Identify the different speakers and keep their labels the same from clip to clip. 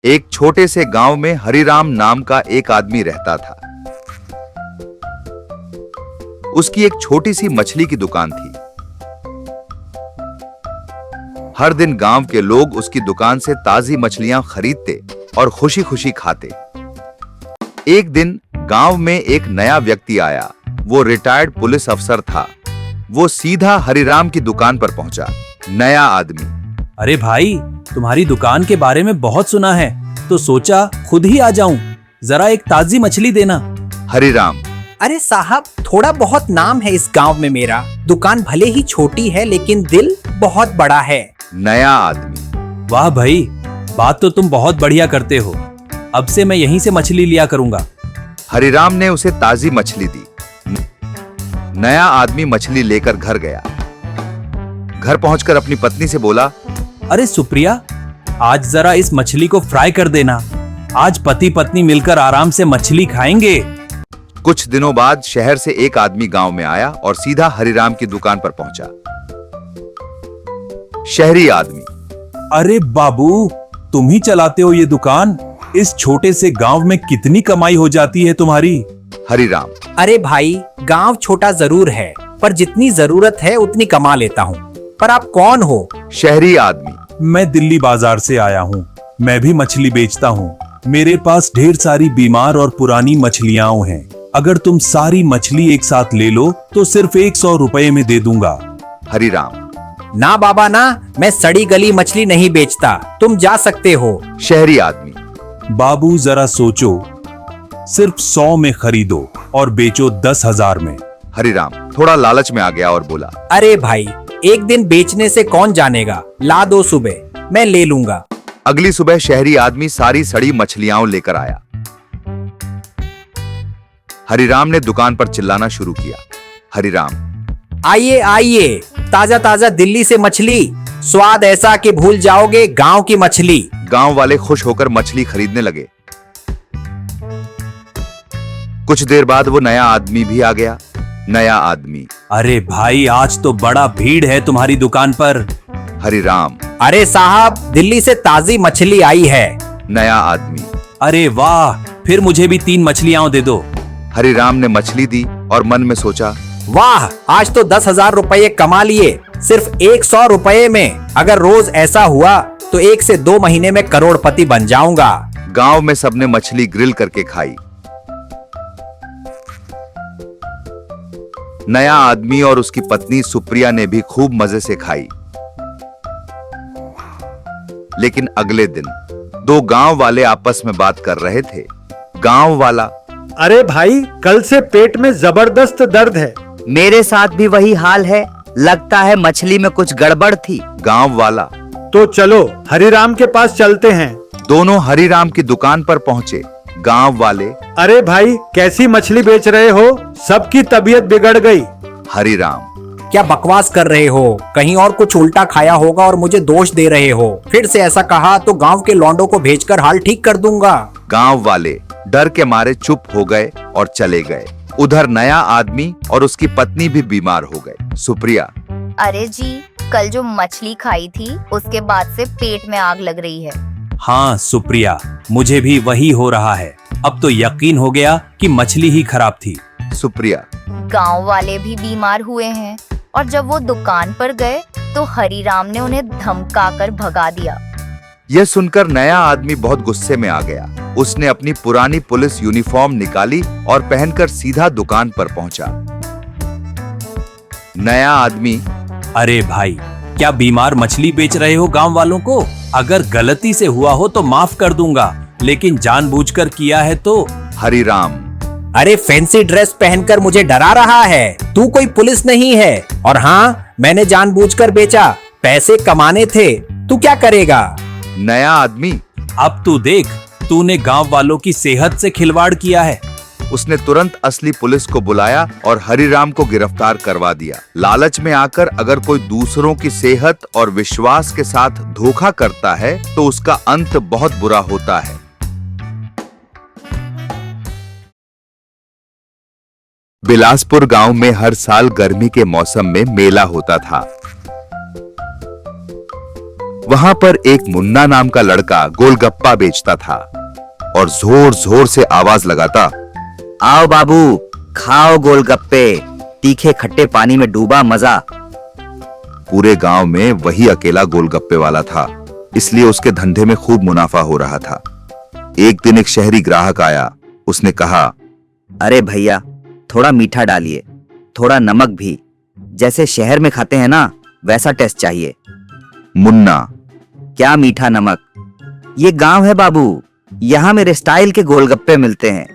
Speaker 1: एक छोटे से गांव में हरिराम नाम का एक आदमी रहता था। उसकी एक छोटी सी मछली की दुकान थी। हर दिन गांव के लोग उसकी दुकान से ताजी मछलियां खरीदते और खुशी खुशी खाते। एक दिन गांव में एक नया व्यक्ति आया। वो रिटायर्ड पुलिस अफसर था। वो सीधा हरिराम की दुकान पर पहुंचा। नया आदमी:
Speaker 2: अरे भाई, तुम्हारी दुकान के बारे में बहुत सुना है, तो सोचा खुद ही आ जाऊं। जरा एक ताजी मछली देना।
Speaker 1: हरिराम:
Speaker 3: अरे साहब, थोड़ा बहुत नाम है इस गांव में मेरा। दुकान भले ही छोटी है लेकिन दिल बहुत बड़ा है।
Speaker 1: नया आदमी:
Speaker 2: वाह भाई, बात तो तुम बहुत बढ़िया करते हो। अब से मैं यहीं से मछली लिया करूंगा।
Speaker 1: हरिराम ने उसे ताजी मछली दी। नया आदमी मछली लेकर घर गया। घर पहुंचकर अपनी पत्नी से बोला:
Speaker 2: अरे सुप्रिया, आज जरा इस मछली को फ्राई कर देना। आज पति पत्नी मिलकर आराम से मछली खाएंगे।
Speaker 1: कुछ दिनों बाद शहर से एक आदमी गांव में आया और सीधा हरिराम की दुकान पर पहुंचा। शहरी आदमी:
Speaker 2: अरे बाबू, तुम ही चलाते हो ये दुकान? इस छोटे से गांव में कितनी कमाई हो जाती है तुम्हारी?
Speaker 1: हरिराम:
Speaker 3: अरे भाई, गांव छोटा जरूर है पर जितनी जरूरत है उतनी कमा लेता हूँ। पर आप कौन हो?
Speaker 1: शहरी आदमी:
Speaker 2: मैं दिल्ली बाजार से आया हूँ। मैं भी मछली बेचता हूँ। मेरे पास ढेर सारी बीमार और पुरानी मछलियां हैं। अगर तुम सारी मछली एक साथ ले लो तो सिर्फ 100 रुपए में दे दूंगा।
Speaker 1: हरिराम:
Speaker 3: ना बाबा ना, मैं सड़ी गली मछली नहीं बेचता। तुम जा सकते हो।
Speaker 1: शहरी आदमी:
Speaker 2: बाबू जरा सोचो, सिर्फ 100 में खरीदो और बेचो 10,000 में।
Speaker 1: हरिराम थोड़ा लालच में आ गया और बोला:
Speaker 3: अरे भाई, एक दिन बेचने से कौन जानेगा। ला दो सुबह, मैं ले लूंगा।
Speaker 1: अगली सुबह शहरी आदमी सारी सड़ी मछलियां लेकर आया। हरिराम ने दुकान पर चिल्लाना शुरू किया। हरिराम:
Speaker 3: आइए आइए, ताजा ताजा दिल्ली से मछली, स्वाद ऐसा कि भूल जाओगे गांव की मछली।
Speaker 1: गांव वाले खुश होकर मछली खरीदने लगे। कुछ देर बाद वो नया आदमी भी आ गया। नया आदमी:
Speaker 2: अरे भाई, आज तो बड़ा भीड़ है तुम्हारी दुकान पर।
Speaker 1: हरिराम:
Speaker 3: अरे साहब, दिल्ली से ताजी मछली आई है।
Speaker 1: नया आदमी:
Speaker 2: अरे वाह, फिर मुझे भी 3 मछलियां दे दो।
Speaker 1: हरिराम ने मछली दी और मन में सोचा:
Speaker 3: वाह, आज तो 10,000 रुपये कमा लिए सिर्फ 100 रुपये में। अगर रोज ऐसा हुआ तो 1 से 2 महीने में करोड़पति बन जाऊंगा।
Speaker 1: गांव में सबने मछली ग्रिल करके खाई। नया आदमी और उसकी पत्नी सुप्रिया ने भी खूब मजे से खाई। लेकिन अगले दिन 2 गांव वाले आपस में बात कर रहे थे। गांव वाला:
Speaker 4: अरे भाई, कल से पेट में जबरदस्त दर्द है।
Speaker 5: मेरे साथ भी वही हाल है। लगता है मछली में कुछ गड़बड़ थी।
Speaker 1: गांव वाला:
Speaker 4: तो चलो हरिराम के पास चलते हैं।
Speaker 1: दोनों हरिराम की दुकान पर पहुंचे। गांव वाले:
Speaker 4: अरे भाई, कैसी मछली बेच रहे हो? सबकी तबीयत बिगड़ गई।
Speaker 1: हरिराम:
Speaker 3: क्या बकवास कर रहे हो? कहीं और कुछ उल्टा खाया होगा और मुझे दोष दे रहे हो। फिर से ऐसा कहा तो गांव के लौंडों को भेजकर हाल ठीक कर दूंगा।
Speaker 1: गांव वाले डर के मारे चुप हो गए और चले गए। उधर नया आदमी और उसकी पत्नी भी बीमार हो गए। सुप्रिया:
Speaker 6: अरे जी, कल जो मछली खाई थी उसके बाद से पेट में आग लग रही है।
Speaker 2: हाँ सुप्रिया, मुझे भी वही हो रहा है। अब तो यकीन हो गया कि मछली ही खराब थी।
Speaker 1: सुप्रिया:
Speaker 6: गांव वाले भी बीमार हुए हैं और जब वो दुकान पर गए तो हरिराम ने उन्हें धमकाकर भगा दिया।
Speaker 1: यह सुनकर नया आदमी बहुत गुस्से में आ गया। उसने अपनी पुरानी पुलिस यूनिफॉर्म निकाली और पहनकर सीधा दुकान पर पहुंचा। नया आदमी:
Speaker 2: अरे भाई, क्या बीमार मछली बेच रहे हो गांव वालों को? अगर गलती से हुआ हो तो माफ कर दूंगा, लेकिन जानबूझकर किया है तो।
Speaker 1: हरिराम:
Speaker 3: अरे फैंसी ड्रेस पहनकर मुझे डरा रहा है। तू कोई पुलिस नहीं है। और हाँ, मैंने जानबूझकर बेचा, पैसे कमाने थे। तू क्या करेगा?
Speaker 1: नया आदमी:
Speaker 2: अब तू देख, तूने गांव वालों की सेहत से खिलवाड़ किया है।
Speaker 1: उसने तुरंत असली पुलिस को बुलाया और हरिराम को गिरफ्तार करवा दिया। लालच में आकर अगर कोई दूसरों की सेहत और विश्वास के साथ धोखा करता है तो उसका अंत बहुत बुरा होता है। बिलासपुर गांव में हर साल गर्मी के मौसम में मेला होता था। वहां पर एक मुन्ना नाम का लड़का गोलगप्पा बेचता था और जोर जोर से आवाज लगाता,
Speaker 5: आओ बाबू, खाओ गोलगप्पे, तीखे खट्टे पानी में डूबा मजा।
Speaker 1: पूरे गांव में वही अकेला गोलगप्पे वाला था, इसलिए उसके धंधे में खूब मुनाफा हो रहा था। एक दिन एक शहरी ग्राहक आया। उसने कहा,
Speaker 5: अरे भैया, थोड़ा मीठा डालिए, थोड़ा नमक भी, जैसे शहर में खाते हैं ना वैसा टेस्ट चाहिए।
Speaker 1: मुन्ना,
Speaker 5: क्या मीठा नमक? ये गांव है बाबू, यहाँ मेरे स्टाइल के गोलगप्पे मिलते हैं।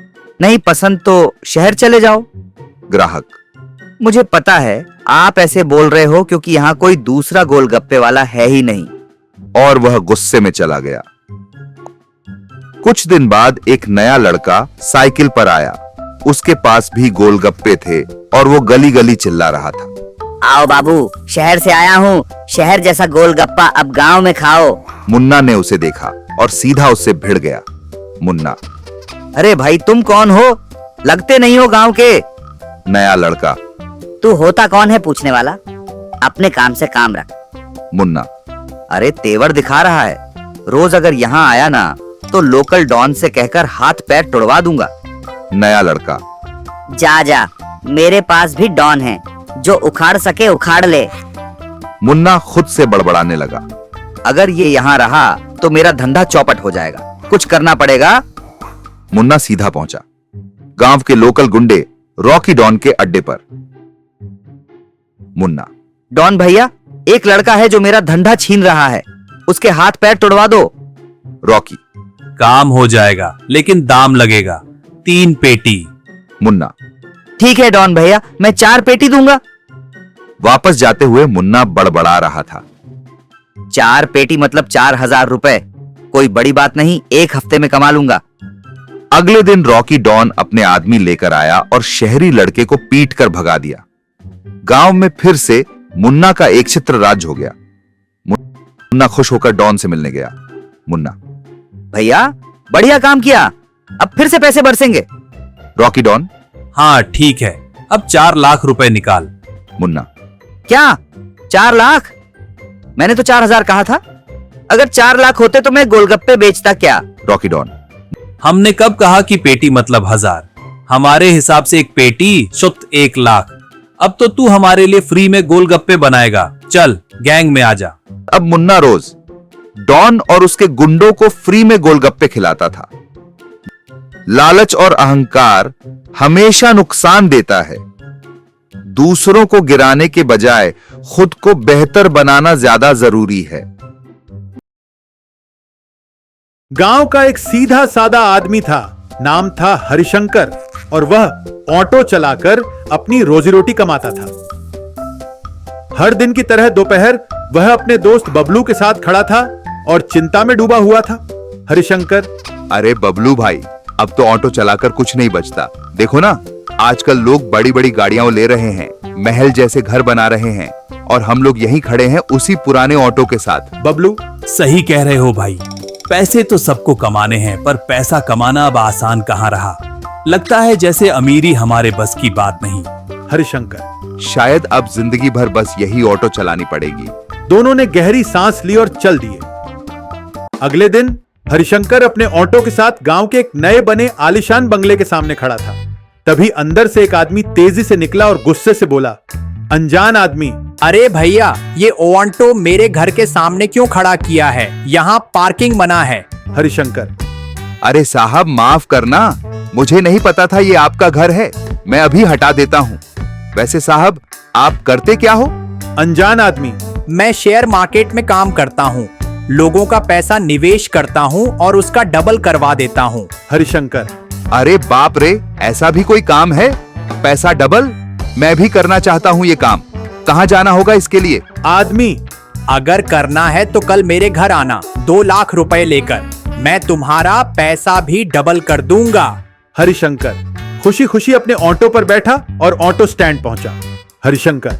Speaker 5: नहीं पसंद तो शहर चले जाओ।
Speaker 1: ग्राहक,
Speaker 5: मुझे पता है आप ऐसे बोल रहे हो क्योंकि यहाँ कोई दूसरा गोलगप्पे वाला है ही नहीं।
Speaker 1: और वह गुस्से में चला गया। कुछ दिन बाद एक नया लड़का साइकिल पर आया। उसके पास भी गोलगप्पे थे और वो गली गली चिल्ला रहा था,
Speaker 5: आओ बाबू, शहर से आया हूँ, शहर जैसा गोलगप्पा अब गांव में खाओ।
Speaker 1: मुन्ना ने उसे देखा और सीधा उससे भिड़ गया। मुन्ना,
Speaker 5: अरे भाई तुम कौन हो? लगते नहीं हो गांव के।
Speaker 1: नया लड़का,
Speaker 5: तू होता कौन है पूछने वाला? अपने काम से काम रख।
Speaker 1: मुन्ना,
Speaker 5: अरे तेवर दिखा रहा है, रोज अगर यहाँ आया ना तो लोकल डॉन से कहकर हाथ पैर तोड़वा दूंगा।
Speaker 1: नया लड़का,
Speaker 5: जा जा, मेरे पास भी डॉन है, जो उखाड़ सके उखाड़ ले।
Speaker 1: मुन्ना खुद से बड़बड़ाने लगा,
Speaker 5: अगर ये यहाँ रहा तो मेरा धंधा चौपट हो जाएगा, कुछ करना पड़ेगा।
Speaker 1: मुन्ना सीधा पहुंचा गांव के लोकल गुंडे रॉकी डॉन के अड्डे पर। मुन्ना,
Speaker 5: डॉन भैया, एक लड़का है जो मेरा धंधा छीन रहा है, उसके हाथ पैर तोड़वा दो।
Speaker 1: रॉकी,
Speaker 2: काम हो जाएगा लेकिन दाम लगेगा, 3 पेटी।
Speaker 1: मुन्ना,
Speaker 5: ठीक है डॉन भैया, मैं 4 पेटी दूंगा।
Speaker 1: वापस जाते हुए मुन्ना बड़बड़ा रहा था,
Speaker 5: 4 पेटी मतलब 4000 रुपए, कोई बड़ी बात नहीं, 1 हफ्ते में कमा लूंगा।
Speaker 1: अगले दिन रॉकी डॉन अपने आदमी लेकर आया और शहरी लड़के को पीट कर भगा दिया। गांव में फिर से मुन्ना का एक चित्र राज हो गया। मुन्ना खुश होकर डॉन से मिलने गया। मुन्ना,
Speaker 5: भैया बढ़िया काम किया, अब फिर से पैसे बरसेंगे।
Speaker 1: रॉकी डॉन,
Speaker 2: हाँ ठीक है, अब 4 लाख रुपए निकाल।
Speaker 1: मुन्ना,
Speaker 5: क्या 4 लाख? मैंने तो 4000 कहा था। अगर 4 लाख होते तो मैं गोलगप्पे बेचता क्या?
Speaker 1: रॉकी डॉन,
Speaker 2: हमने कब कहा कि पेटी मतलब 1000? हमारे हिसाब से एक पेटी शुद्ध 1 लाख। अब तो तू हमारे लिए फ्री में गोलगप्पे बनाएगा, चल गैंग में आजा।
Speaker 1: अब मुन्ना रोज डॉन और उसके गुंडों को फ्री में गोलगप्पे खिलाता था। लालच और अहंकार हमेशा नुकसान देता है। दूसरों को गिराने के बजाय खुद को बेहतर बनाना ज्यादा जरूरी है।
Speaker 4: गांव का एक सीधा सादा आदमी था, नाम था हरिशंकर, और वह ऑटो चलाकर अपनी रोजी रोटी कमाता था। हर दिन की तरह दोपहर वह अपने दोस्त बबलू के साथ खड़ा था और चिंता में डूबा हुआ था। हरिशंकर,
Speaker 1: अरे बबलू भाई, अब तो ऑटो चलाकर कुछ नहीं बचता। देखो ना, आजकल लोग बड़ी बड़ी गाड़ियां ले रहे हैं, महल जैसे घर बना रहे हैं, और हम लोग यहीं खड़े हैं उसी पुराने ऑटो के साथ।
Speaker 4: बबलू,
Speaker 2: सही कह रहे हो भाई, पैसे तो सबको कमाने हैं, पर पैसा कमाना अब आसान कहाँ रहा। लगता है जैसे अमीरी हमारे बस की बात नहीं।
Speaker 4: हरिशंकर,
Speaker 1: शायद अब जिंदगी भर बस यही ऑटो चलानी पड़ेगी।
Speaker 4: दोनों ने गहरी सांस ली और चल दिए। अगले दिन हरिशंकर अपने ऑटो के साथ गांव के एक नए बने आलीशान बंगले के सामने खड़ा था। तभी अंदर से एक आदमी तेजी से निकला और गुस्से से बोला, अनजान आदमी,
Speaker 3: अरे भैया, ये ऑटो मेरे घर के सामने क्यों खड़ा किया है? यहाँ पार्किंग मना है।
Speaker 4: हरिशंकर,
Speaker 1: अरे साहब माफ करना, मुझे नहीं पता था ये आपका घर है, मैं अभी हटा देता हूँ। वैसे साहब आप करते क्या हो?
Speaker 4: अनजान आदमी,
Speaker 3: मैं शेयर मार्केट में काम करता हूँ, लोगों का पैसा निवेश करता हूँ और उसका डबल करवा देता हूँ।
Speaker 4: हरिशंकर,
Speaker 1: अरे बाप रे, ऐसा भी कोई काम है? पैसा डबल? मैं भी करना चाहता हूँ ये काम। कहाँ जाना होगा इसके लिए?
Speaker 4: आदमी,
Speaker 3: अगर करना है तो कल मेरे घर आना 2 लाख रुपए लेकर, मैं तुम्हारा पैसा भी डबल कर दूंगा।
Speaker 4: हरिशंकर खुशी खुशी अपने ऑटो पर बैठा और ऑटो स्टैंड पहुंचा। हरिशंकर,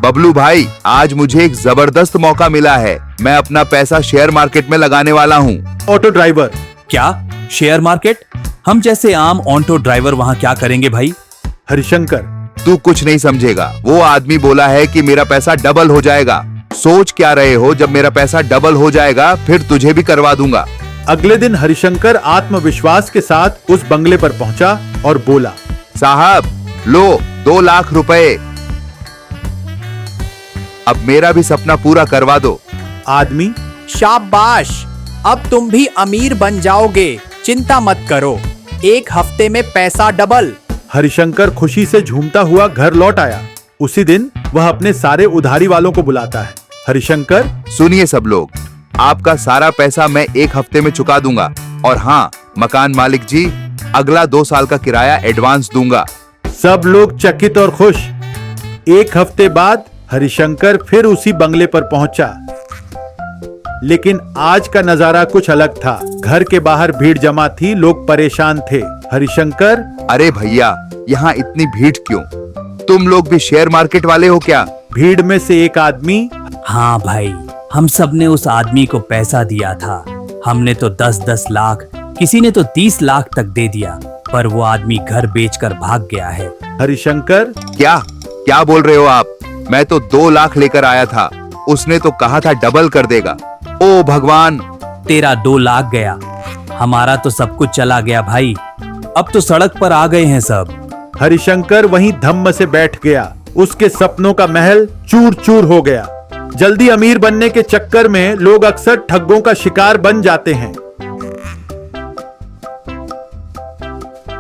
Speaker 1: बबलू भाई, आज मुझे एक जबरदस्त मौका मिला है, मैं अपना पैसा शेयर मार्केट में लगाने वाला हूँ।
Speaker 4: ऑटो ड्राइवर,
Speaker 2: क्या शेयर मार्केट? हम जैसे आम ऑटो ड्राइवर वहाँ क्या करेंगे भाई?
Speaker 4: हरिशंकर,
Speaker 1: तू कुछ नहीं समझेगा, वो आदमी बोला है कि मेरा पैसा डबल हो जाएगा। सोच क्या रहे हो? जब मेरा पैसा डबल हो जाएगा फिर तुझे भी करवा दूंगा।
Speaker 4: अगले दिन हरिशंकर आत्मविश्वास के साथ उस बंगले पर पहुंचा और बोला,
Speaker 1: साहब लो 2 लाख रुपए, अब मेरा भी सपना पूरा करवा दो।
Speaker 4: आदमी,
Speaker 3: शाबाश, अब तुम भी अमीर बन जाओगे, चिंता मत करो, 1 हफ्ते में पैसा डबल।
Speaker 4: हरिशंकर खुशी से झूमता हुआ घर लौट आया। उसी दिन वह अपने सारे उधारी वालों को बुलाता है। हरिशंकर,
Speaker 1: सुनिए सब लोग, आपका सारा पैसा मैं 1 हफ्ते में चुका दूंगा, और हाँ मकान मालिक जी, अगला 2 साल का किराया एडवांस दूंगा।
Speaker 4: सब लोग चकित और खुश। 1 हफ्ते बाद हरिशंकर फिर उसी बंगले पर पहुंचा, लेकिन आज का नजारा कुछ अलग था। घर के बाहर भीड़ जमा थी, लोग परेशान थे। हरिशंकर,
Speaker 1: अरे भैया, यहाँ इतनी भीड़ क्यों? तुम लोग भी शेयर मार्केट वाले हो क्या?
Speaker 4: भीड़ में से एक आदमी,
Speaker 7: हाँ भाई, हम सब ने उस आदमी को पैसा दिया था। हमने तो 10-10 लाख, किसी ने तो 30 लाख तक दे दिया, पर वो आदमी घर बेचकर भाग गया है।
Speaker 4: हरिशंकर,
Speaker 1: क्या क्या बोल रहे हो आप? मैं तो 2 लाख लेकर आया था, उसने तो कहा था डबल कर देगा। ओ भगवान!
Speaker 7: तेरा 2 लाख गया, हमारा तो सब कुछ चला गया भाई। अब तो सड़क पर आ गए हैं सब।
Speaker 4: हरिशंकर वहीं धम्म से बैठ गया। उसके सपनों का महल चूर चूर हो गया। जल्दी अमीर बनने के चक्कर में लोग अक्सर ठग्गों का शिकार बन जाते हैं।